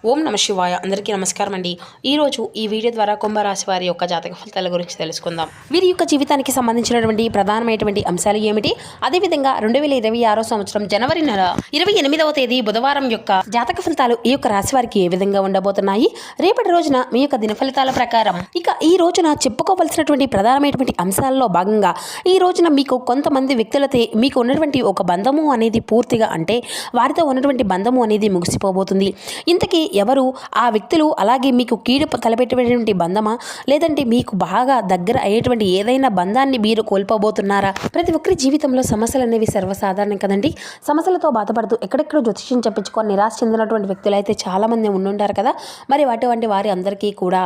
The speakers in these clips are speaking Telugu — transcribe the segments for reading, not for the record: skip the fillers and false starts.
ఓం నమ శివాయ. అందరికీ నమస్కారం అండి. ఈరోజు ఈ వీడియో ద్వారా కుంభరాశి వారి యొక్క జాతక ఫలితాల గురించి తెలుసుకుందాం. వీరి యొక్క జీవితానికి సంబంధించినటువంటి ప్రధానమైనటువంటి అంశాలు ఏమిటి, అదేవిధంగా 2026 సంవత్సరం జనవరి నెల 28వ తేదీ బుధవారం యొక్క జాతక ఫలితాలు ఈ యొక్క రాశి వారికి ఏ విధంగా ఉండబోతున్నాయి, రేపటి రోజున మీ యొక్క దిన ఫలితాల ప్రకారం ఇక ఈ రోజున చెప్పుకోవలసినటువంటి ప్రధానమైనటువంటి అంశాలలో భాగంగా ఈ రోజున మీకు కొంతమంది వ్యక్తులతో మీకు ఉన్నటువంటి ఒక బంధము అనేది పూర్తిగా అంటే వారితో ఉన్నటువంటి బంధము అనేది ముగిసిపోబోతుంది. ఇంతకీ ఎవరు ఆ వ్యక్తులు, అలాగే మీకు కీడు తలపెట్టేటువంటి బంధమా, లేదంటే మీకు బాగా దగ్గర అయ్యేటువంటి ఏదైనా బంధాన్ని మీరు కోల్పోబోతున్నారా? ప్రతి ఒక్కరి జీవితంలో సమస్యలు అనేవి సర్వసాధారణం కదండి. సమస్యలతో బాధపడుతూ ఎక్కడెక్కడో జ్యోతిష్యం చెప్పించుకొని నిరాశ చెందినటువంటి వ్యక్తులు అయితే చాలామంది ఉండుంటారు కదా. మరి అటువంటి వారి అందరికీ కూడా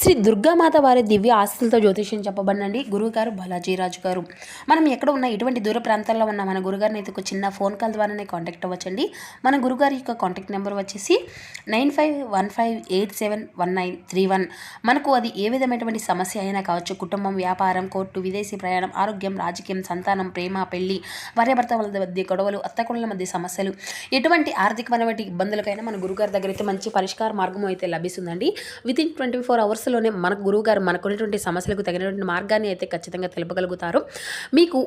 శ్రీ దుర్గామాత వారి దివ్య ఆస్తులతో జ్యోతిష్యం చెప్పబడినండి గురువు గారు బాలాజీరాజు గారు. మనం ఎక్కడ ఉన్న ఎటువంటి దూర ప్రాంతాల్లో ఉన్న మన గురుగారిని అయితే ఒక చిన్న ఫోన్ కాల్ ద్వారానే కాంటాక్ట్ అవ్వచ్చండి. మన గురుగారి యొక్క కాంటాక్ట్ నెంబర్ వచ్చేసి 9515871931. మనకు అది ఏ విధమైనటువంటి సమస్య అయినా కావచ్చు, కుటుంబం, వ్యాపారం, కోర్టు, విదేశీ ప్రయాణం, ఆరోగ్యం, రాజకీయం, సంతానం, ప్రేమ, పెళ్లి, భార్యాభర్త వాళ్ళ మధ్య గొడవలు, అత్తకొండల మధ్య సమస్యలు, ఎటువంటి ఆర్థికమైనటువంటి ఇబ్బందులకైనా మన గురుగారి దగ్గర అయితే మంచి పరిష్కార మార్గం అయితే లభిస్తుందండి. వితిన్ 24 అవర్స్లోనే మన గురువుగారు మనకున్నటువంటి సమస్యలకు తగినటువంటి మార్గాన్ని అయితే ఖచ్చితంగా తెలుపగలుగుతారు. మీకు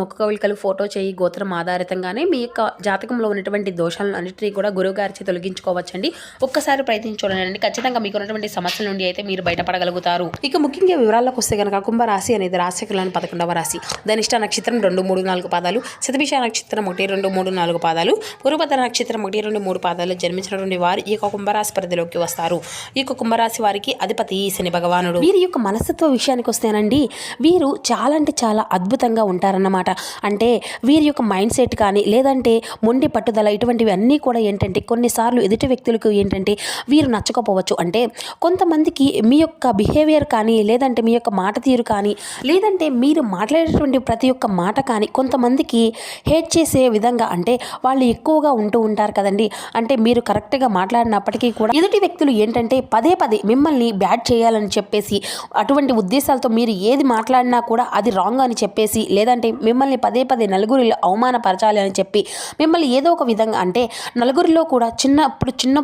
మొక్క కవలికలు, ఫోటో చేయి, గోత్రం ఆధారితంగానే మీ యొక్క జాతకంలో ఉన్నటువంటి దోషాలను అన్నింటినీ కూడా గురువుగారిచే తొలగించుకోవచ్చండి. ఒక్కసారి ప్రయత్నించి చూడండి, ఖచ్చితంగా మీకు ఉన్నటువంటి సమస్యల నుండి అయితే మీరు బయటపడగలుగుతారు. ఇక ముఖ్యంగా వివరాల్లోకి వస్తే కనుక కుంభరాశి అనేది రాశికులను 11వ రాశి. ధనిష్ట నక్షత్రం 2, 3, 4 పాదాలు, శతభిష నక్షత్రం 1, 2, 3, 4 పాదాలు, పూర్వభద్ర నక్షత్రం 1, 2, 3 పాదాలు జన్మించినటువంటి వారు ఈ యొక్క కుంభరాశి పరిధిలోకి వస్తారు. ఈ యొక్క కుంభరాశి వారికి అధిపతి శని భగవానుడు. వీరి యొక్క మనస్తత్వ విషయానికి వస్తేనండి, వీరు చాలా అంటే చాలా అద్భుతంగా ఉంటారన్నమాట. అంటే వీరి యొక్క మైండ్ సెట్ కానీ, లేదంటే మొండి పట్టుదల, ఇటువంటివి అన్నీ కూడా ఏంటంటే కొన్నిసార్లు ఎదుటి వ్యక్తులకు ఏంటంటే వీరు నచ్చకపోవచ్చు. అంటే కొంతమందికి మీ యొక్క బిహేవియర్ కానీ, లేదంటే మీ యొక్క మాట తీరు కానీ, లేదంటే మీరు మాట్లాడేటువంటి ప్రతి ఒక్క మాట కానీ కొంతమందికి హేట్ చేసే విధంగా, అంటే వాళ్ళు ఎక్కువగా ఉంటూ ఉంటారు కదండి. అంటే మీరు కరెక్ట్గా మాట్లాడినప్పటికీ కూడా ఎదుటి వ్యక్తులు ఏంటంటే పదే పదే మిమ్మల్ని బ్యాడ్ చేయాలని చెప్పేసి, అటువంటి ఉద్దేశాలతో మీరు ఏది మాట్లాడినా కూడా అది రాంగ్ అని చెప్పేసి, లేదంటే మిమ్మల్ని పదే పదే నలుగురిలో అవమానపరచాలి అని చెప్పి మిమ్మల్ని ఏదో ఒక విధంగా, అంటే నలుగురిలో కూడా చిన్న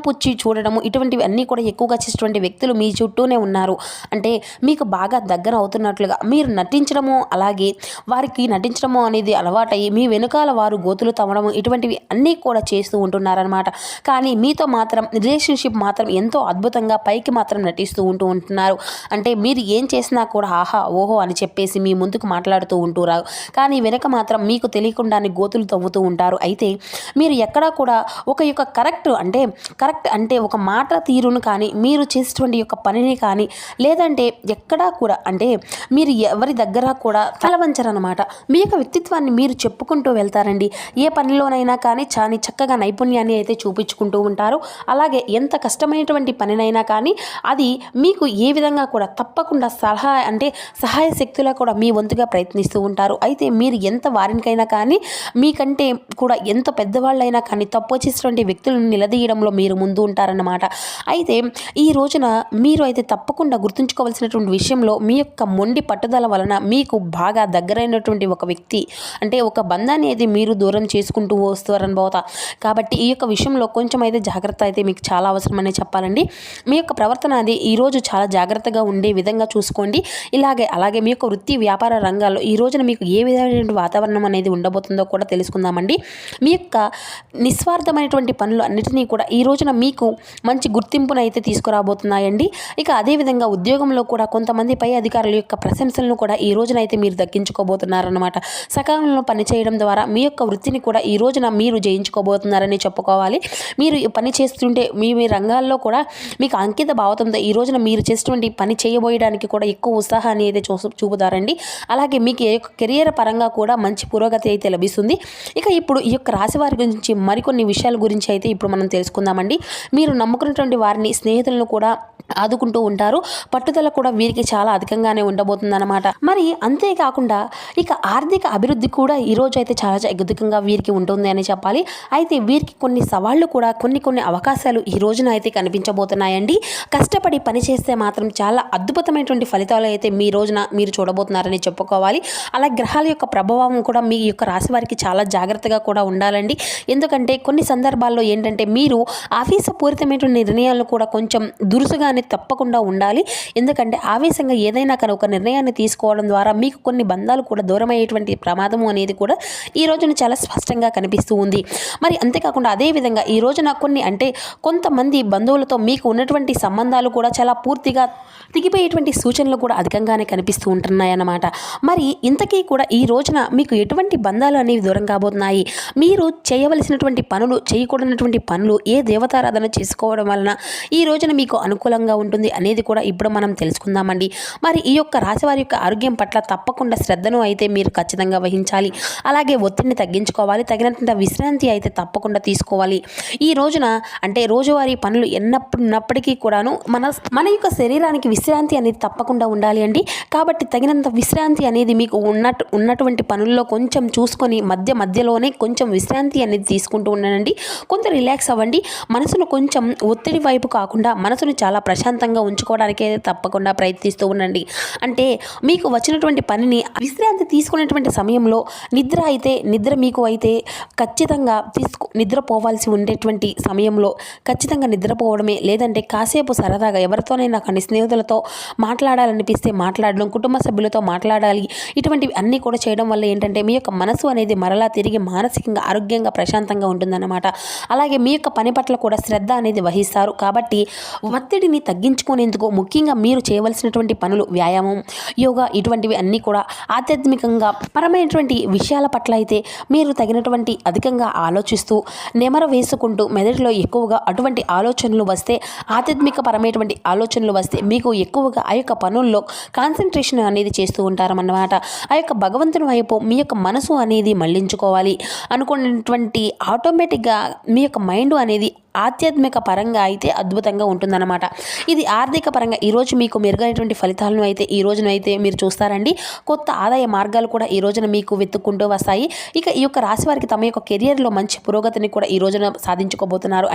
పుచ్చి చూడడము, ఇటువంటివి అన్నీ కూడా ఎక్కువగా చేసేటువంటి వ్యక్తులు మీ చుట్టూనే ఉన్నారు. అంటే మీకు బాగా దగ్గర అవుతున్నట్లుగా మీరు నటించడము, అలాగే వారికి నటించడము అనేది అలవాటయ్యి మీ వెనుకాల వారు గోతులు తవ్వడము, ఇటువంటివి అన్నీ కూడా చేస్తూ ఉంటున్నారనమాట. కానీ మీతో మాత్రం రిలేషన్షిప్ మాత్రం ఎంతో అద్భుతంగా పైకి మాత్రం నటిస్తూ ఉంటున్నారు. అంటే మీరు ఏం చేసినా కూడా ఆహా ఓహో అని చెప్పేసి మీ ముందుకు మాట్లాడుతూ ఉంటున్నారు. కానీ వెనక మాత్రం మీకు తెలియకుండానే గోతులు తవ్వుతూ ఉంటారు. అయితే మీరు ఎక్కడా కూడా ఒక యొక్క కరెక్ట్ అంటే ఒక మాట తీరును కానీ, మీరు చేసేటువంటి యొక్క పనిని కానీ, లేదంటే ఎక్కడా కూడా అంటే మీరు ఎవరి దగ్గర కూడా తలవంచరనమాట. మీ యొక్క వ్యక్తిత్వాన్ని మీరు చెప్పుకుంటూ వెళ్తారండి. ఏ పనిలోనైనా కానీ చాలా చక్కగా నైపుణ్యాన్ని అయితే చూపించుకుంటూ ఉంటారు. అలాగే ఎంత కష్టమైనటువంటి పనినైనా కానీ అది మీకు ఏ విధంగా కూడా తప్పకుండా సహాయ శక్తులా కూడా మీ వంతుగా ప్రయత్నిస్తూ ఉంటారు. అయితే మీరు ఎంత వారికైనా కానీ, మీకంటే కూడా ఎంత పెద్దవాళ్ళైనా కానీ తప్పు చేసినటువంటి వ్యక్తులను నిలదీయడంలో మీరు ముందు ఉంటారన్నమాట. అయితే ఈ రోజున మీరు అయితే తప్పకుండా గుర్తుంచుకోవాల్సినటువంటి విషయంలో మీ యొక్క మొండి పట్టుదల వలన మీకు బాగా దగ్గరైనటువంటి ఒక వ్యక్తి, అంటే ఒక బంధాన్ని అయితే మీరు దూరం చేసుకుంటూ వస్తారనబోతా. కాబట్టి ఈ యొక్క విషయంలో కొంచెం అయితే జాగ్రత్త అయితే మీకు చాలా అవసరమని చెప్పాలండి. మీ యొక్క ప్రవర్తన అది ఈరోజు చాలా జాగ్రత్తగా ఉండే విధంగా చూసుకోండి. అలాగే మీ యొక్క వృత్తి వ్యాపార రంగాల్లో ఈ రోజున మీకు ఏ విధమైనటువంటి వాతావరణం అనేది ఉండబోతుందో కూడా తెలుసుకుందామండి. మీ యొక్క నిస్వార్థమైనటువంటి పనులు అన్నిటినీ కూడా ఈ రోజున మీకు మంచి గుర్తింపును అయితే తీసుకురాబోతున్నాయండి. ఇక అదేవిధంగా ఉద్యోగంలో కూడా కొంతమంది పై అధికారుల యొక్క ప్రశంసలను కూడా ఈ రోజున అయితే మీరు దక్కించుకోబోతున్నారన్నమాట. సకాలంలో పనిచేయడం ద్వారా మీ యొక్క వృత్తిని కూడా ఈ రోజున మీరు జయించుకోబోతున్నారని చెప్పుకోవాలి. మీరు పని చేస్తుంటే మీ రంగాల్లో కూడా మీకు అంకిత భావంతో ఈ రోజున మీరు చేసేటువంటి పని చేయబోయడానికి కూడా ఎక్కువ ఉత్సాహాన్ని అయితే చూపుతారండి. అలాగే మీకు కెరియర్ పరంగా కూడా మంచి పురోగతి అయితే లభిస్తుంది. ఇక ఇప్పుడు ఈ యొక్క రాశి వారి గురించి మరికొన్ని విషయాల గురించి అయితే ఇప్పుడు మనం తెలుసుకుందామండి. మీరు నమ్ముకున్నటువంటి వారిని, స్నేహితులను కూడా ఆదుకుంటూ ఉంటారు. పట్టుదల కూడా వీరికి చాలా అధికంగానే ఉండబోతుందన్నమాట. మరి అంతేకాకుండా ఇక ఆర్థిక అభివృద్ధి కూడా ఈరోజు అయితే చాలా అద్భుతంగా వీరికి ఉంటుంది అని చెప్పాలి. అయితే వీరికి కొన్ని సవాళ్లు కూడా, కొన్ని అవకాశాలు ఈ రోజున అయితే కనిపించబోతున్నాయండి. కష్టపడి పని చేస్తే మాత్రం చాలా అద్భుతమైనటువంటి ఫలితాలు అయితే మీ రోజున మీరు చూడబోతున్నారని చెప్పుకోవాలి. అలా గ్రహాల యొక్క ప్రభావం కూడా మీ యొక్క రాశి వారికి చాలా జాగ్రత్తగా కూడా ఉండాలండి. ఎందుకంటే కొన్ని సందర్భాల్లో ఏంటంటే మీరు ఆఫీసు ఆవేశపూరితమైన నిర్ణయాలను కూడా కొంచెం దురుసుగానే తప్పకుండా ఉండాలి. ఎందుకంటే ఆవేశంగా ఏదైనా కానీ ఒక నిర్ణయాన్ని తీసుకోవడం ద్వారా మీకు కొన్ని బంధాలు కూడా దూరమయ్యేటువంటి ప్రమాదము అనేది కూడా ఈ రోజున చాలా స్పష్టంగా కనిపిస్తూ ఉంది. మరి అంతేకాకుండా అదేవిధంగా ఈ రోజున కొంతమంది బంధువులతో మీకు ఉన్నటువంటి సంబంధాలు కూడా చాలా పూర్తిగా తెగిపోయేటువంటి సూచనలు కూడా అధికంగానే కనిపిస్తూ ఉంటున్నాయన్నమాట. మరి ఇంతకీ కూడా ఈ రోజున మీకు ఎటువంటి బంధాలు అనేవి దూరం కాబోతున్నాయి, మీరు చేయవలసినటువంటి పనులు, చేయకూడనటువంటి పనులు, ఏ దేవతారాధన చేసుకోవడం వలన ఈ రోజున మీకు అనుకూలంగా ఉంటుంది అనేది కూడా ఇప్పుడు మనం తెలుసుకుందామండి. మరి ఈ యొక్క రాశి వారి యొక్క ఆరోగ్యం పట్ల తప్పకుండా శ్రద్ధను అయితే మీరు ఖచ్చితంగా వహించాలి. అలాగే ఒత్తిడిని తగ్గించుకోవాలి. తగినంత విశ్రాంతి అయితే తప్పకుండా తీసుకోవాలి. ఈ రోజున రోజువారీ పనులు ఉన్నప్పటికీ కూడాను మన యొక్క శరీరానికి విశ్రాంతి అనేది తప్పకుండా ఉండాలి అండి. కాబట్టి తగినంత విశ్రాంతి అనేది మీకు ఉన్నటువంటి పనుల్లో కొంచెం చూసుకొని మధ్యలోనే కొంచెం విశ్రాంతి అనేది తీసుకుంటూ ఉండండి. కొంత రిలాక్స్ అవ్వండి. మనసును కొంచెం ఒత్తిడి వైపు కాకుండా మనసును చాలా ప్రశాంతంగా ఉంచుకోవడానికే తప్పకుండా ప్రయత్నిస్తూ ఉండండి. మీకు వచ్చినటువంటి పనిని విశ్రాంతి తీసుకునేటువంటి సమయంలో నిద్ర మీకు అయితే ఖచ్చితంగా నిద్రపోవాల్సి ఉండేటువంటి సమయంలో ఖచ్చితంగా నిద్రపోవడమే, లేదంటే కాసేపు సరదాగా ఎవరితోనైనా కానీ స్నేహితులతో మాట్లాడాలనిపిస్తే మాట్లాడడం, కుటుంబ సభ్యులతో మాట్లాడాలి. ఇటువంటివి అన్నీ కూడా చేయడం వల్ల ఏంటంటే మీ యొక్క మనసు అనేది మరలా తిరిగి మానసికంగా ఆరోగ్యంగా ప్రశాంతంగా ఉంటుందన్నమాట. అలాగే మీ యొక్క పని పట్ల కూడా శ్రద్ధ అనేది వహిస్తారు. కాబట్టి ఒత్తిడిని తగ్గించుకునేందుకు ముఖ్యంగా మీరు చేయవలసినటువంటి పనులు వ్యాయామం, యోగా ఇటువంటివి అన్నీ కూడా ఆధ్యాత్మికంగా పరమైనటువంటి విషయాల పట్ల అయితే మీరు తగినటువంటి అధికంగా ఆలోచిస్తూ నెమర వేసుకుంటూ మెదడులో ఎక్కువగా అటువంటి ఆలోచనలు వస్తే, ఆధ్యాత్మిక పరమైనటువంటి ఆలోచనలు వస్తే మీకు ఎక్కువగా ఆ యొక్క పనుల్లో కాన్సన్ట్రేషన్ అనేది చేస్తూ ఉంటారన్నమాట. ఆ యొక్క భగవంతుని వైపు మీ యొక్క మనసు అనేది మళ్లించుకోవాలి అనుకున్నటువంటి ఆటోమేటిక్గా మీ యొక్క మైండ్ అనేది ఆధ్యాత్మిక పరంగా అయితే అద్భుతంగా ఉంటుందన్నమాట. ఇది ఆర్థిక పరంగా ఈరోజు మీకు మెరుగైనటువంటి ఫలితాలను అయితే ఈ రోజునైతే మీరు చూస్తారండి. కొత్త ఆదాయ మార్గాలు కూడా ఈ రోజున మీకు వెతుక్కుంటూ వస్తాయి. ఇక ఈ యొక్క రాశి వారికి తమ యొక్క కెరియర్లో మంచి పురోగతిని కూడా ఈ రోజున సాధించుకోబోతున్నారు.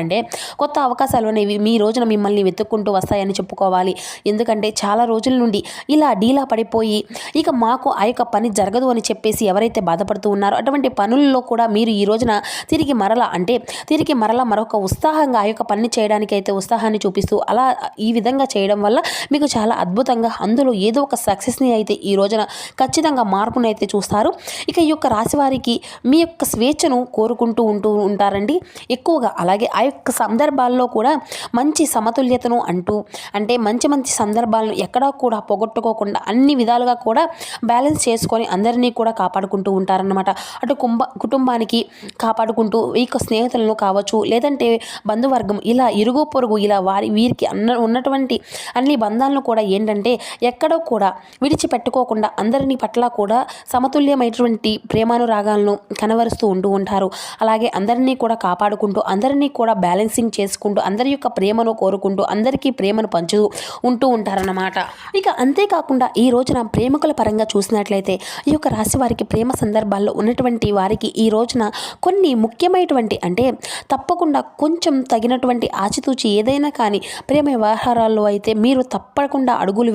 కొత్త అవకాశాలు అనేవి మీ రోజున మిమ్మల్ని వెతుక్కుంటూ వస్తాయని చెప్పుకోవాలి. ఎందుకంటే చాలా రోజుల నుండి ఇలా డీలా పడిపోయి ఇక మాకు ఆ యొక్క పని జరగదు అని చెప్పేసి ఎవరైతే బాధపడుతూ ఉన్నారో అటువంటి పనుల్లో కూడా మీరు ఈ రోజున తిరిగి మరలా మరొక ఉత్సాహంగా ఆ యొక్క పని చేయడానికి అయితే ఉత్సాహాన్ని చూపిస్తూ అలా ఈ విధంగా చేయడం వల్ల మీకు చాలా అద్భుతంగా అందులో ఏదో ఒక సక్సెస్ని అయితే ఈ రోజున ఖచ్చితంగా మార్పును అయితే చూస్తారు. ఇక ఈ యొక్క రాశి వారికి మీ యొక్క స్వేచ్ఛను కోరుకుంటూ ఉంటారండి ఎక్కువగా. అలాగే ఆ యొక్క సందర్భాల్లో కూడా మంచి సమతుల్యతను మంచి సందర్భాలను ఎక్కడా కూడా పోగొట్టుకోకుండా అన్ని విధాలుగా కూడా బ్యాలెన్స్ చేసుకొని అందరినీ కూడా కాపాడుకుంటూ ఉంటారన్నమాట. అటు కుటుంబానికి కాపాడుకుంటూ ఈ యొక్క స్నేహితులను కావచ్చు, లేదంటే బంధువర్గం, ఇలా ఇరుగు పొరుగు ఇలా వీరికి ఉన్నటువంటి అన్ని బంధాలను కూడా ఏంటంటే ఎక్కడో కూడా విడిచిపెట్టుకోకుండా అందరినీ పట్ల కూడా సమతుల్యమైనటువంటి ప్రేమానురాగాలను కనబరుస్తూ ఉంటారు. అలాగే అందరినీ కూడా కాపాడుకుంటూ, అందరినీ కూడా బ్యాలెన్సింగ్ చేసుకుంటూ, అందరి యొక్క ప్రేమను కోరుకుంటూ, అందరికీ ప్రేమను పంచుతూ ఉంటారన్నమాట. ఇక అంతేకాకుండా ఈ రోజున ప్రేమికుల పరంగా చూసినట్లయితే ఈ యొక్క రాశి వారికి ప్రేమ సందర్భాల్లో ఉన్నటువంటి వారికి ఈ రోజున కొన్ని ముఖ్యమైనటువంటి తప్పకుండా కొంచెం తగినటువంటి ఆచితూచి ఏదైనా కానీ ప్రేమ వ్యవహారాల్లో అయితే మీరు తప్పటి అడుగులు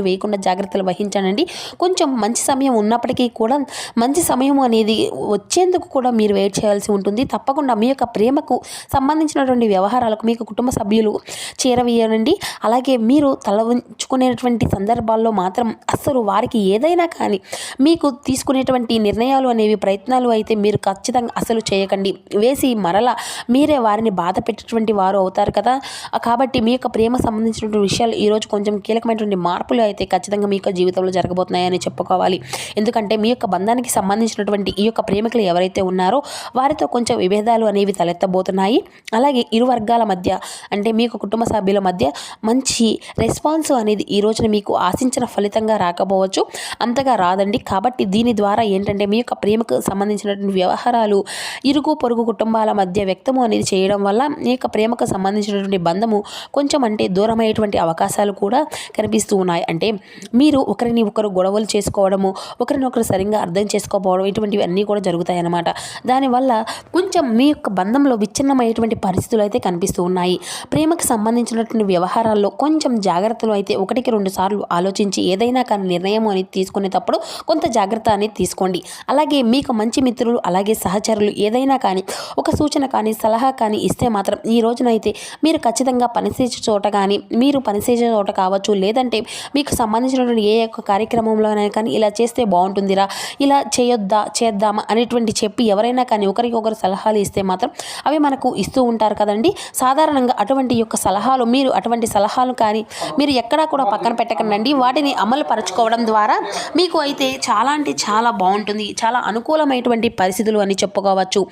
వేయకుండా జాగ్రత్తలు వహించండి. కొంచెం మంచి సమయం ఉన్నప్పటికీ కూడా మంచి సమయం అనేది వచ్చేందుకు కూడా మీరు వెయిట్ చేయాల్సి ఉంటుంది. తప్పకుండా మీ యొక్క ప్రేమకు సంబంధించినటువంటి వ్యవహారాలకు మీకు కుటుంబ సభ్యులు చేరవేయనండి. అలాగే మీరు తల ఉంచుకునేటువంటి సందర్భాల్లో మాత్రం అస్సలు వారికి ఏదైనా కానీ మీకు తీసుకునేటువంటి నిర్ణయాలు అనేవి ప్రయత్నాలు అయితే మీరు ఖచ్చితంగా అసలు చేయకండి. వేసి మరలా మీరే వారిని బాధ పెట్టేటువంటి వారు అవుతారు కదా. కాబట్టి మీ యొక్క ప్రేమ సంబంధించినటువంటి విషయాలు ఈరోజు కొంచెం కీలకమైనటువంటి మార్పులు అయితే ఖచ్చితంగా మీ యొక్క జీవితంలో జరగబోతున్నాయని చెప్పుకోవాలి. ఎందుకంటే మీ యొక్క బంధానికి సంబంధించినటువంటి ఈ యొక్క ప్రేమికులు ఎవరైతే ఉన్నారో వారితో కొంచెం విభేదాలు అనేవి తలెత్తబోతున్నాయి. అలాగే ఇరు వర్గాల మధ్య మీ యొక్క కుటుంబ సభ్యుల మధ్య మంచి రెస్పాన్స్ అనేది ఈ రోజున మీకు ఆశించిన ఫలితంగా రాకపోవచ్చు, అంతగా రాదండి. కాబట్టి దీని ద్వారా ఏంటంటే మీ యొక్క ప్రేమకు సంబంధించినటువంటి వ్యవహారాలు ఇరుగు పొరుగు కుటుంబాల మధ్య వ్యక్తము అనేది చేయడం వల్ల మీ యొక్క ప్రేమకు సంబంధించినటువంటి బంధము కొంచెం దూరమయ్యేటువంటి అవకాశాలు కూడా కనిపిస్తూ ఉన్నాయి. మీరు ఒకరిని ఒకరు గొడవలు చేసుకోవడము, ఒకరినొకరు సరిగ్గా అర్థం చేసుకోకపోవడం ఇటువంటివి అన్నీ కూడా జరుగుతాయి అన్నమాట. దానివల్ల కొంచెం మీ యొక్క బంధంలో విచ్ఛిన్నమయ్యేటువంటి పరిస్థితులు అయితే కనిపిస్తూ ఉన్నాయి. ప్రేమకు సంబంధించినటువంటి వ్యవహారాల్లో కొంచెం జాగ్రత్తలు అయితే 1-2 సార్లు ఆలోచించి ఏదైనా కానీ నిర్ణయం అనేది తీసుకునేటప్పుడు కొంత జాగ్రత్త అనేది తీసుకోండి. అలాగే మీకు మంచి మిత్రులు అలాగే సహచరులు ఏదైనా కానీ ఒక సూచన కానీ సలహా సలహా కానీ ఇస్తే మాత్రం ఈ రోజునైతే మీరు ఖచ్చితంగా పనిచేసే చోట కానీ, మీరు పనిచేసే చోట కావచ్చు, లేదంటే మీకు సంబంధించినటువంటి ఏ ఒక్క కార్యక్రమంలోనైనా కానీ ఇలా చేస్తే బాగుంటుందిరా, ఇలా చేయొద్దా, చేద్దామా అనేటువంటి చెప్పి ఎవరైనా కానీ ఒకరికొకరు సలహాలు ఇస్తే మాత్రం అవి మనకు ఇస్తూ ఉంటారు కదండి. సాధారణంగా అటువంటి యొక్క సలహాలు, మీరు అటువంటి సలహాలు కానీ మీరు ఎక్కడా కూడా పక్కన పెట్టకండి. వాటిని అమలు పరచుకోవడం ద్వారా మీకు అయితే చాలా అంటే చాలా బాగుంటుంది. చాలా అనుకూలమైనటువంటి పరిస్థితులు అని చెప్పుకోవచ్చు.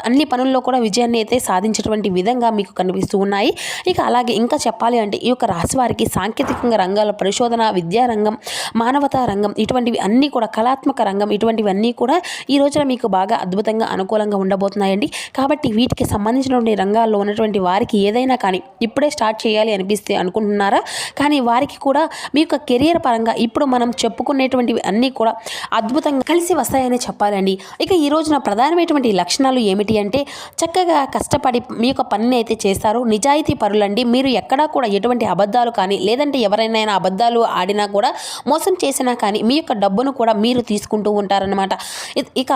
అన్ని పనుల్లో కూడా విజయాన్ని అయితే సాధించేటువంటి విధంగా మీకు కనిపిస్తూ ఉన్నాయి. ఇక అలాగే ఇంకా చెప్పాలి అంటే ఈ యొక్క రాశి వారికి సాంకేతికంగా రంగాల పరిశోధన, విద్యా రంగం, మానవతా రంగం, ఇటువంటివి అన్నీ కూడా కళాత్మక రంగం, ఇటువంటివన్నీ కూడా ఈ రోజున మీకు బాగా అద్భుతంగా అనుకూలంగా ఉండబోతున్నాయండి. కాబట్టి వీటికి సంబంధించినటువంటి రంగాల్లో ఉన్నటువంటి వారికి ఏదైనా కానీ ఇప్పుడే స్టార్ట్ చేయాలి అనిపిస్తే అనుకుంటున్నారా, కానీ వారికి కూడా మీ యొక్క కెరియర్ పరంగా ఇప్పుడు మనం చెప్పుకునేటువంటివి అన్నీ కూడా అద్భుతంగా కలిసి వస్తాయని చెప్పాలండి. ఇక ఈ రోజున ప్రధానమైనటువంటి లక్షణాలు ఏమిటి అంటే చక్కగా కష్టపడి మీ యొక్క పనిని అయితే చేస్తారు. నిజాయితీ పరులండి. మీరు ఎక్కడా కూడా ఎటువంటి అబద్ధాలు కానీ, లేదంటే ఎవరైనా అబద్ధాలు ఆడినా కూడా, మోసం చేసినా కానీ మీ యొక్క డబ్బును కూడా మీరు తీసుకుంటూ ఉంటారనమాట. ఇక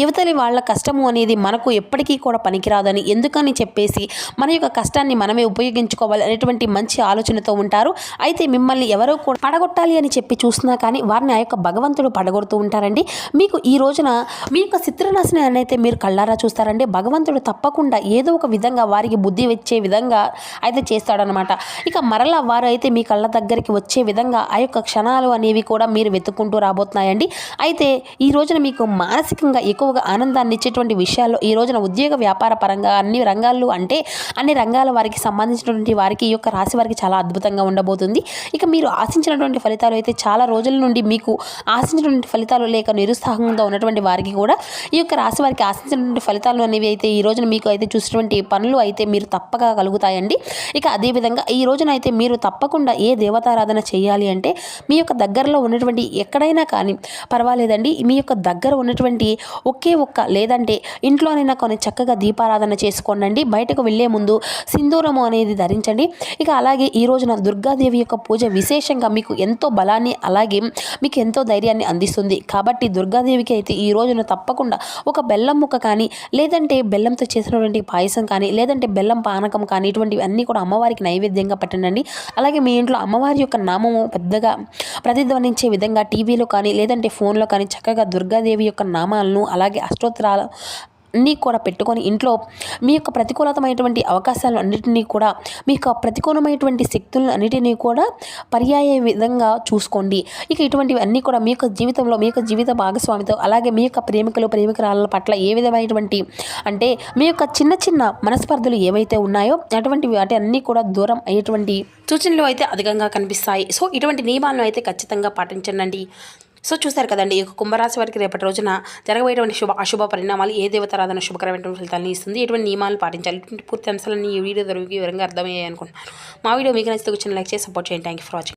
యువతలి వాళ్ళ కష్టము అనేది మనకు ఎప్పటికీ కూడా పనికిరాదని, ఎందుకని చెప్పేసి మన యొక్క కష్టాన్ని మనమే ఉపయోగించుకోవాలి అనేటువంటి మంచి ఆలోచనతో ఉంటారు. అయితే మిమ్మల్ని ఎవరో కూడా పడగొట్టాలి అని చెప్పి చూసినా కానీ వారిని ఆ యొక్క భగవంతుడు పడగొడుతూ ఉంటారండి. మీకు ఈ రోజున మీ యొక్క చిత్రనాశనం అయితే మీరు కళ్ళారా చూస్తారండి. భగవంతుడు తప్పకుండా ఏదో ఒక విధంగా వారికి బుద్ధి వచ్చే విధంగా అయితే చేస్తాడనమాట. ఇక మరలా వారు అయితే మీ కళ్ళ దగ్గరికి వచ్చే విధంగా ఆ యొక్క క్షణాలు అనేవి కూడా మీరు వెతుక్కుంటూ రాబోతున్నాయండి. అయితే ఈ రోజున మీకు మానసికంగా ఎక్కువగా ఆనందాన్ని ఇచ్చేటువంటి విషయాల్లో ఈ రోజున ఉద్యోగ వ్యాపార పరంగా అన్ని రంగాల్లో అంటే అన్ని రంగాల వారికి సంబంధించినటువంటి వారికి ఈ యొక్క రాశి వారికి చాలా అద్భుతంగా ఉండబోతుంది. ఇక మీరు ఆశించినటువంటి ఫలితాలు అయితే చాలా రోజుల నుండి మీకు ఆశించినటువంటి ఫలితాలు లేక నిరుత్సాహంగా ఉన్నటువంటి వారికి కూడా ఈ యొక్క రాశి వారికి ఆశించినటువంటి ఫలితాలు అనేవి అయితే ఈ రోజున మీకు అయితే చూసినటువంటి పనులు అయితే మీరు తప్పగా కలుగుతాయండి. ఇక అదేవిధంగా ఈ రోజున అయితే మీరు తప్పకుండా ఏ దేవతారాధన చేయాలి అంటే మీ యొక్క దగ్గరలో ఉన్నటువంటి ఎక్కడైనా కానీ పర్వాలేదండి, మీ యొక్క దగ్గర ఉన్నటువంటి ఒకే ఒక్క లేదంటే ఇంట్లోనైనా కొన్ని చక్కగా దీపారాధన చేసుకోండి. బయటకు వెళ్ళే ముందు సింధూరము అనేది ధరించండి. ఇక అలాగే ఈ రోజున దుర్గాదేవి యొక్క పూజ విశేషంగా మీకు ఎంతో బలాన్ని అలాగే మీకు ఎంతో ధైర్యాన్ని అందిస్తుంది. కాబట్టి దుర్గాదేవికి అయితే ఈ రోజున తప్పకుండా ఒక బెల్లం ముక్క కానీ, లేదంటే బెల్లంతో చేసినటువంటి పాయసం కానీ, లేదంటే బెల్లం పానకం కానీ, ఇటువంటివి అన్నీ కూడా అమ్మవారికి నైవేద్యంగా పెట్టండి. అలాగే మీ ఇంట్లో అమ్మవారి యొక్క నామము పెద్దగా ప్రతిధ్వనించే విధంగా టీవీలో కానీ, లేదంటే ఫోన్లో కానీ చక్కగా దుర్గాదేవి యొక్క నామాలను అలాగే అష్టోత్తరాల అన్నీ కూడా పెట్టుకొని ఇంట్లో మీ యొక్క ప్రతికూలతమైనటువంటి అవకాశాలు అన్నింటినీ కూడా, మీ యొక్క ప్రతికూలమైనటువంటి శక్తులను అన్నిటినీ కూడా పర్యాయ విధంగా చూసుకోండి. ఇక ఇటువంటివి అన్నీ కూడా మీ యొక్క జీవితంలో మీ యొక్క జీవిత భాగస్వామితో అలాగే మీ యొక్క ప్రేమికురాళ్ళ పట్ల ఏ విధమైనటువంటి అంటే మీ యొక్క చిన్న చిన్న మనస్పర్ధలు ఏవైతే ఉన్నాయో అటువంటి వాటి అన్నీ కూడా దూరం అయ్యేటువంటి సూచనలు అయితే అధికంగా కనిపిస్తాయి. సో ఇటువంటి నియమాలను అయితే ఖచ్చితంగా పాటించండి. సో చూస్తారు కదండి, ఈ కుంభరాశి వారికి రేపటి రోజున జరగబోయేటువంటి అశుభ పరిణామాలు ఏ దేవతారాధన శుభకరమైనటువంటి ఫలితాలను ఇస్తుంది, ఎటువంటి నియమాలు పాటించాలి, ఇటువంటి పూర్తి అంశాలన్నీ ఈ వీడియో ద్వారా వివరంగా అర్థమయ్యాయి అనుకుంటున్నాను. మా వీడియో మీకు నచ్చితే కూర్చొని లైక్ చేసి సపోర్ట్ చేయండి. Thank you for watching.